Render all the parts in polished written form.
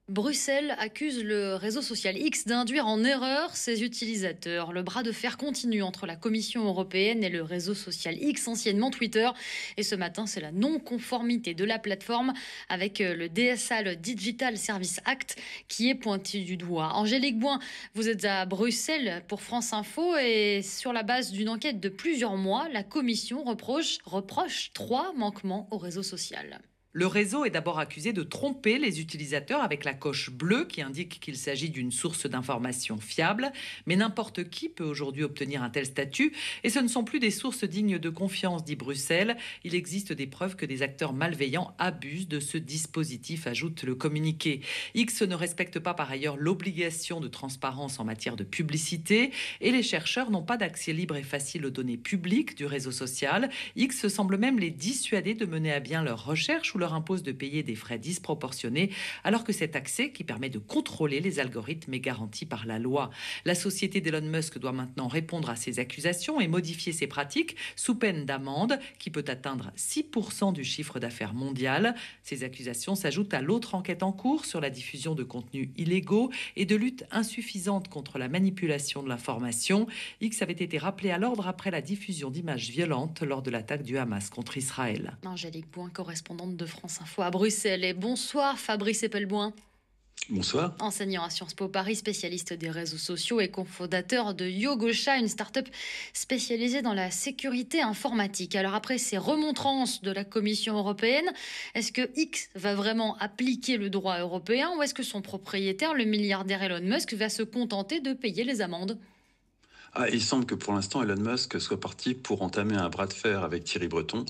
Bruxelles accuse le réseau social X d'induire en erreur ses utilisateurs. Le bras de fer continue entre la Commission européenne et le réseau social X, anciennement Twitter. Et ce matin, c'est la non-conformité de la plateforme avec le DSA, le Digital Service Act, qui est pointé du doigt. Angélique Boin, vous êtes à Bruxelles pour France Info et sur la base d'une enquête de plusieurs mois, la Commission reproche 3 manquements au réseau social. Le réseau est d'abord accusé de tromper les utilisateurs avec la coche bleue qui indique qu'il s'agit d'une source d'information fiable. Mais n'importe qui peut aujourd'hui obtenir un tel statut et ce ne sont plus des sources dignes de confiance, dit Bruxelles. Il existe des preuves que des acteurs malveillants abusent de ce dispositif, ajoute le communiqué. X ne respecte pas par ailleurs l'obligation de transparence en matière de publicité et les chercheurs n'ont pas d'accès libre et facile aux données publiques du réseau social. X semble même les dissuader de mener à bien leurs recherches ou leur impose de payer des frais disproportionnés, alors que cet accès, qui permet de contrôler les algorithmes, est garanti par la loi. La société d'Elon Musk doit maintenant répondre à ces accusations et modifier ses pratiques sous peine d'amende qui peut atteindre 6% du chiffre d'affaires mondial. Ces accusations s'ajoutent à l'autre enquête en cours sur la diffusion de contenus illégaux et de lutte insuffisante contre la manipulation de l'information. X avait été rappelé à l'ordre après la diffusion d'images violentes lors de l'attaque du Hamas contre Israël. Angélique Boin, correspondante de France Info à Bruxelles. Et bonsoir Fabrice Epelboin. Bonsoir. Enseignant à Sciences Po Paris, spécialiste des réseaux sociaux et cofondateur de Yogosha, une start-up spécialisée dans la sécurité informatique. Alors après ces remontrances de la Commission européenne, est-ce que X va vraiment appliquer le droit européen ou est-ce que son propriétaire, le milliardaire Elon Musk, va se contenter de payer les amendes ? Il semble que pour l'instant, Elon Musk soit parti pour entamer un bras de fer avec Thierry Breton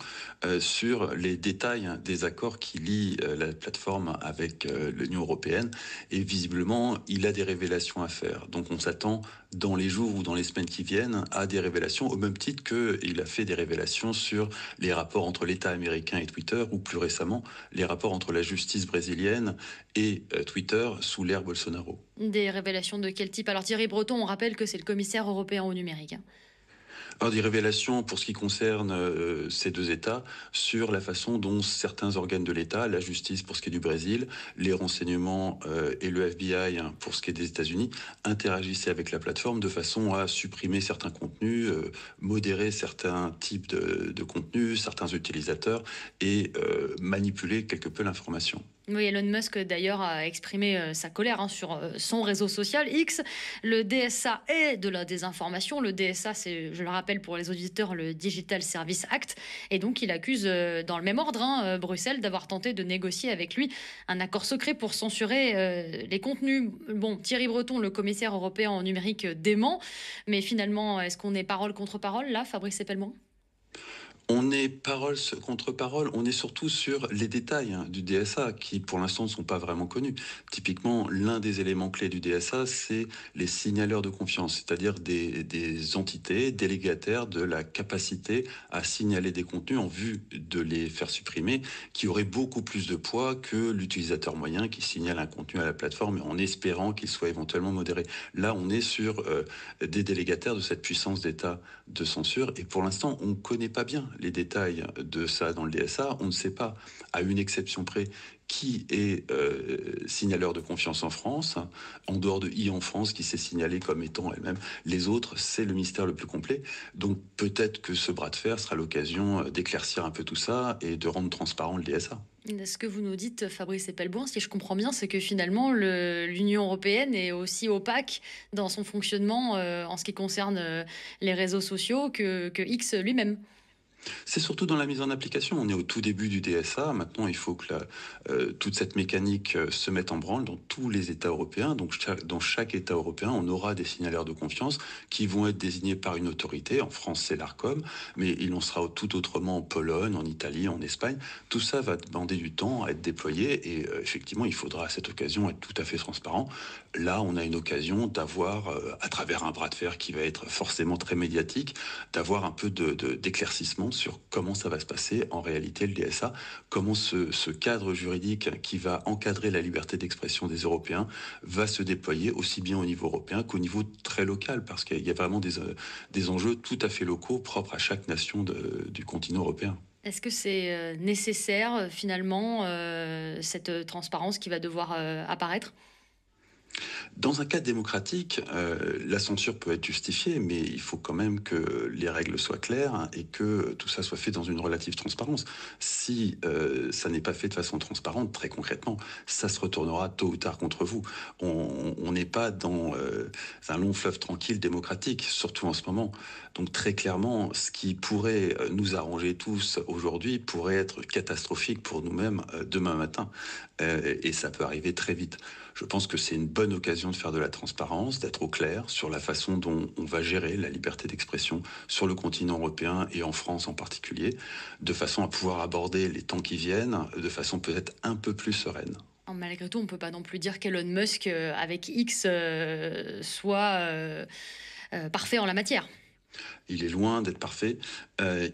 sur les détails des accords qui lient la plateforme avec l'Union européenne. Et visiblement, il a des révélations à faire. Donc on s'attend dans les jours ou dans les semaines qui viennent à des révélations, au même titre qu'il a fait des révélations sur les rapports entre l'État américain et Twitter, ou plus récemment, les rapports entre la justice brésilienne et Twitter sous l'ère Bolsonaro. Des révélations de quel type ? Alors Thierry Breton, on rappelle que c'est le commissaire européen au numérique. Alors, des révélations pour ce qui concerne ces deux États sur la façon dont certains organes de l'État, la justice pour ce qui est du Brésil, les renseignements et le FBI pour ce qui est des États-Unis, interagissaient avec la plateforme de façon à supprimer certains contenus, modérer certains types de contenus, certains utilisateurs et manipuler quelque peu l'information. Oui, Elon Musk d'ailleurs a exprimé sa colère sur son réseau social X. Le DSA est de la désinformation. Le DSA, c'est, je le rappelle pour les auditeurs, le Digital Service Act. Et donc il accuse dans le même ordre Bruxelles d'avoir tenté de négocier avec lui un accord secret pour censurer les contenus. Bon, Thierry Breton, le commissaire européen au numérique, dément. Mais finalement, est-ce qu'on est parole contre parole là, Fabrice Epelboin ? On est parole contre parole, on est surtout sur les détails du DSA qui pour l'instant ne sont pas vraiment connus. Typiquement, l'un des éléments clés du DSA, c'est les signaleurs de confiance, c'est-à-dire des entités délégataires de la capacité à signaler des contenus en vue de les faire supprimer, qui auraient beaucoup plus de poids que l'utilisateur moyen qui signale un contenu à la plateforme en espérant qu'il soit éventuellement modéré. Là, on est sur des délégataires de cette puissance d'État de censure et pour l'instant, on ne connaît pas bien les détails de ça dans le DSA, on ne sait pas, à une exception près, qui est signaleur de confiance en France, en dehors de en France, qui s'est signalé comme étant elle-même. Les autres, c'est le mystère le plus complet. Donc peut-être que ce bras de fer sera l'occasion d'éclaircir un peu tout ça et de rendre transparent le DSA. Ce que vous nous dites, Fabrice Epelboin, si je comprends bien, c'est que finalement, l'Union européenne est aussi opaque dans son fonctionnement en ce qui concerne les réseaux sociaux que X lui-même. C'est surtout dans la mise en application. On est au tout début du DSA. Maintenant, il faut que toute cette mécanique se mette en branle dans tous les États européens. Donc, dans chaque État européen, on aura des signaleurs de confiance qui vont être désignés par une autorité. En France, c'est l'Arcom, mais il en sera tout autrement en Pologne, en Italie, en Espagne. Tout ça va demander du temps à être déployé et effectivement, il faudra à cette occasion être tout à fait transparent. Là, on a une occasion d'avoir, à travers un bras de fer qui va être forcément très médiatique, d'avoir un peu d'éclaircissement sur comment ça va se passer en réalité le DSA, comment ce cadre juridique qui va encadrer la liberté d'expression des Européens va se déployer aussi bien au niveau européen qu'au niveau très local, parce qu'il y a vraiment des enjeux tout à fait locaux propres à chaque nation du continent européen. Est-ce que c'est nécessaire finalement, cette transparence qui va devoir apparaître? Dans un cadre démocratique, la censure peut être justifiée, mais il faut quand même que les règles soient claires et que tout ça soit fait dans une relative transparence. Si ça n'est pas fait de façon transparente, très concrètement, ça se retournera tôt ou tard contre vous. On n'est pas dans un long fleuve tranquille démocratique, surtout en ce moment. Donc très clairement, ce qui pourrait nous arranger tous aujourd'hui pourrait être catastrophique pour nous-mêmes demain matin. Et ça peut arriver très vite. Je pense que c'est une bonne occasion de faire de la transparence, d'être au clair sur la façon dont on va gérer la liberté d'expression sur le continent européen et en France en particulier, de façon à pouvoir aborder les temps qui viennent de façon peut-être un peu plus sereine. Malgré tout, on ne peut pas non plus dire qu'Elon Musk, avec X, soit parfait en la matière. Il est loin d'être parfait.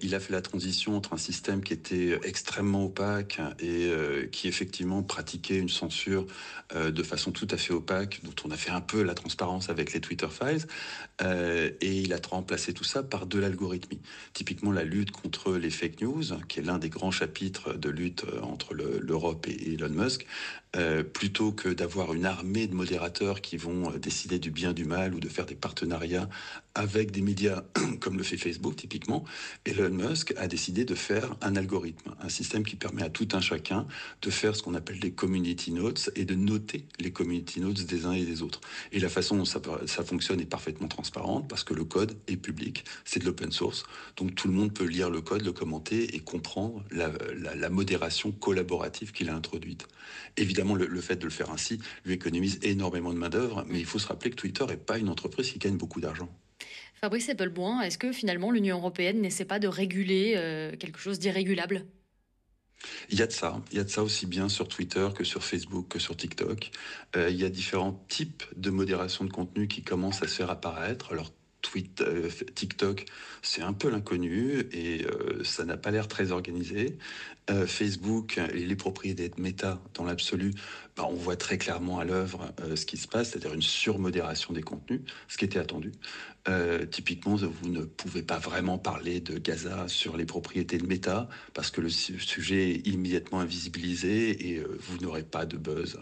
Il a fait la transition entre un système qui était extrêmement opaque et qui effectivement pratiquait une censure de façon tout à fait opaque, dont on a fait un peu la transparence avec les Twitter Files, et il a remplacé tout ça par de l'algorithmie. Typiquement la lutte contre les fake news, qui est l'un des grands chapitres de lutte entre l'Europe et Elon Musk, plutôt que d'avoir une armée de modérateurs qui vont décider du bien, du mal ou de faire des partenariats avec des médias comme le fait Facebook typiquement, Elon Musk a décidé de faire un algorithme, un système qui permet à tout un chacun de faire ce qu'on appelle des community notes et de noter les community notes des uns et des autres. Et la façon dont ça fonctionne est parfaitement transparente parce que le code est public, c'est de l'open source, donc tout le monde peut lire le code, le commenter et comprendre la modération collaborative qu'il a introduite. Évidemment, le fait de le faire ainsi lui économise énormément de main-d'œuvre, mais il faut se rappeler que Twitter n'est pas une entreprise qui gagne beaucoup d'argent. Fabrice Eppelboin, est-ce que finalement l'Union européenne n'essaie pas de réguler quelque chose d'irrégulable? Il y a de ça aussi bien sur Twitter que sur Facebook, que sur TikTok. Il y a différents types de modération de contenu qui commencent à se faire apparaître. Alors, TikTok, c'est un peu l'inconnu et ça n'a pas l'air très organisé. Facebook et les propriétés de Meta, dans l'absolu, on voit très clairement à l'œuvre ce qui se passe, c'est-à-dire une surmodération des contenus, ce qui était attendu. Typiquement, vous ne pouvez pas vraiment parler de Gaza sur les propriétés de Meta parce que le sujet est immédiatement invisibilisé et vous n'aurez pas de buzz,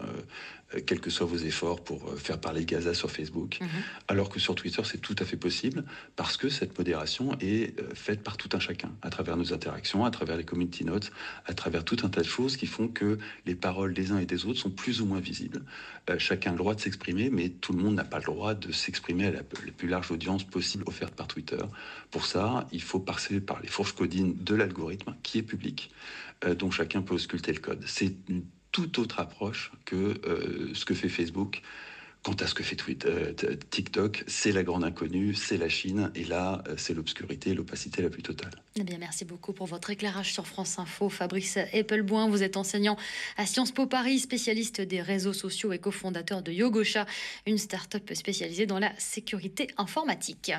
quels que soient vos efforts pour faire parler de Gaza sur Facebook. Alors que sur Twitter, c'est tout à fait possible parce que cette modération est faite par tout un chacun, à travers nos interactions, à travers les community notes, à travers tout un tas de choses qui font que les paroles des uns et des autres sont plus ou moins visibles. Chacun a le droit de s'exprimer, mais tout le monde n'a pas le droit de s'exprimer à la plus large audience possible offerte par Twitter. Pour ça, il faut passer par les fourches codines de l'algorithme qui est public, dont chacun peut ausculter le code. C'est une toute autre approche que ce que fait Facebook. Quant à ce que fait TikTok, c'est la grande inconnue, c'est la Chine, et là, c'est l'obscurité, l'opacité la plus totale. Eh bien, merci beaucoup pour votre éclairage sur France Info. Fabrice Eppelboin, vous êtes enseignant à Sciences Po Paris, spécialiste des réseaux sociaux et cofondateur de Yogosha, une start-up spécialisée dans la sécurité informatique.